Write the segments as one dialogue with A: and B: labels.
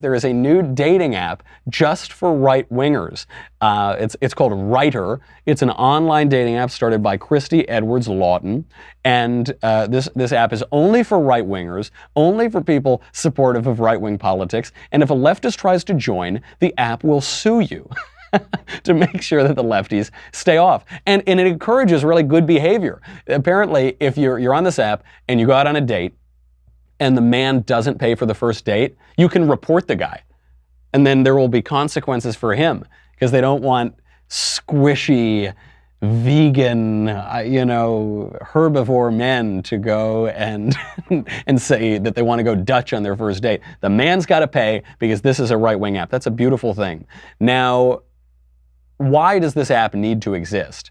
A: There is a new dating app just for right-wingers. It's called Writer. It's an online dating app started by Christy Edwards Lawton. And this app is only for right-wingers, only for people supportive of right-wing politics. And if a leftist tries to join, the app will sue you to make sure that the lefties stay off. And it encourages really good behavior. Apparently, if you're on this app and you go out on a date, and the man doesn't pay for the first date, you can report the guy. And then there will be consequences for him because they don't want squishy, vegan, herbivore men to go and say that they want to go Dutch on their first date. The man's got to pay because this is a right-wing app. That's a beautiful thing. Now, why does this app need to exist?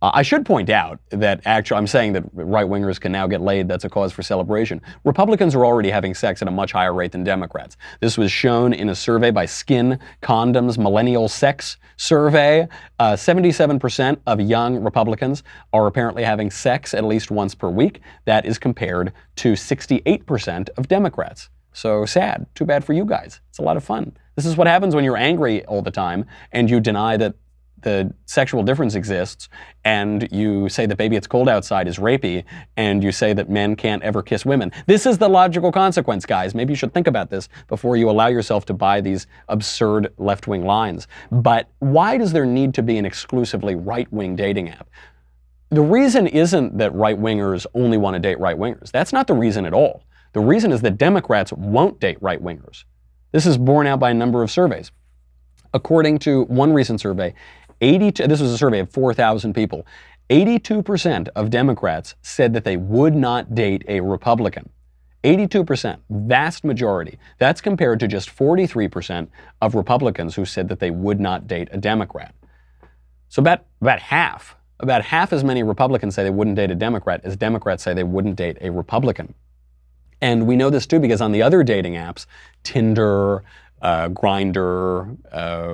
A: I should point out that actually, I'm saying that right-wingers can now get laid. That's a cause for celebration. Republicans are already having sex at a much higher rate than Democrats. This was shown in a survey by Skin Condoms Millennial Sex Survey. 77% of young Republicans are apparently having sex at least once per week. That is compared to 68% of Democrats. So sad. Too bad for you guys. It's a lot of fun. This is what happens when you're angry all the time and you deny that the sexual difference exists, and you say that baby it's cold outside is rapey, and you say that men can't ever kiss women. This is the logical consequence, guys. Maybe you should think about this before you allow yourself to buy these absurd left-wing lines. But why does there need to be an exclusively right-wing dating app? The reason isn't that right-wingers only want to date right-wingers. That's not the reason at all. The reason is that Democrats won't date right-wingers. This is borne out by a number of surveys. According to one recent survey, this was a survey of 4,000 people. 82% of Democrats said that they would not date a Republican. 82%, vast majority. That's compared to just 43% of Republicans who said that they would not date a Democrat. So about half as many Republicans say they wouldn't date a Democrat as Democrats say they wouldn't date a Republican. And we know this too because on the other dating apps, Tinder, Grindr,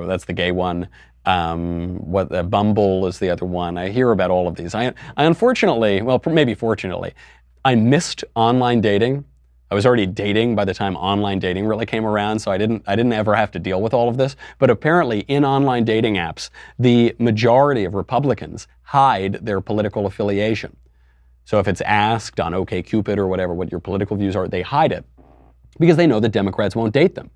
A: that's the gay one, Bumble is the other one. I hear about all of these. I unfortunately, well, maybe fortunately, I missed online dating. I was already dating by the time online dating really came around, so I didn't ever have to deal with all of this. But apparently, in online dating apps, the majority of Republicans hide their political affiliation. So if it's asked on OkCupid or whatever what your political views are, they hide it because they know that Democrats won't date them.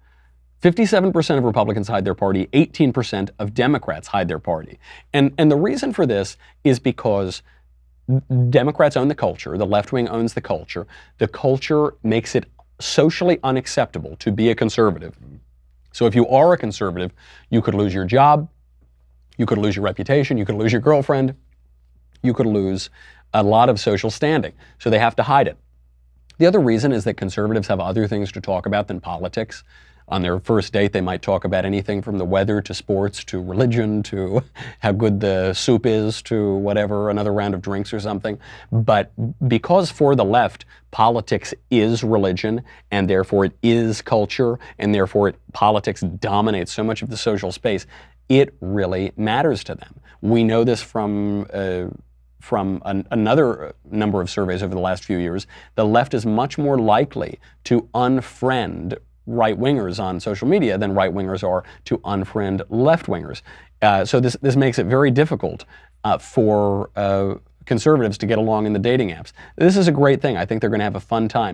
A: 57% of Republicans hide their party, 18% of Democrats hide their party. And the reason for this is because Democrats own the culture, the left wing owns the culture. The culture makes it socially unacceptable to be a conservative. So if you are a conservative, you could lose your job, you could lose your reputation, you could lose your girlfriend, you could lose a lot of social standing. So they have to hide it. The other reason is that conservatives have other things to talk about than politics. On their first date, they might talk about anything from the weather to sports to religion to how good the soup is to whatever, another round of drinks or something. But because for the left, politics is religion and therefore it is culture and therefore politics dominates so much of the social space, it really matters to them. We know this from another number of surveys over the last few years. The left is much more likely to unfriend right-wingers on social media than right-wingers are to unfriend left-wingers. So this makes it very difficult for conservatives to get along in the dating apps. This is a great thing. I think they're going to have a fun time.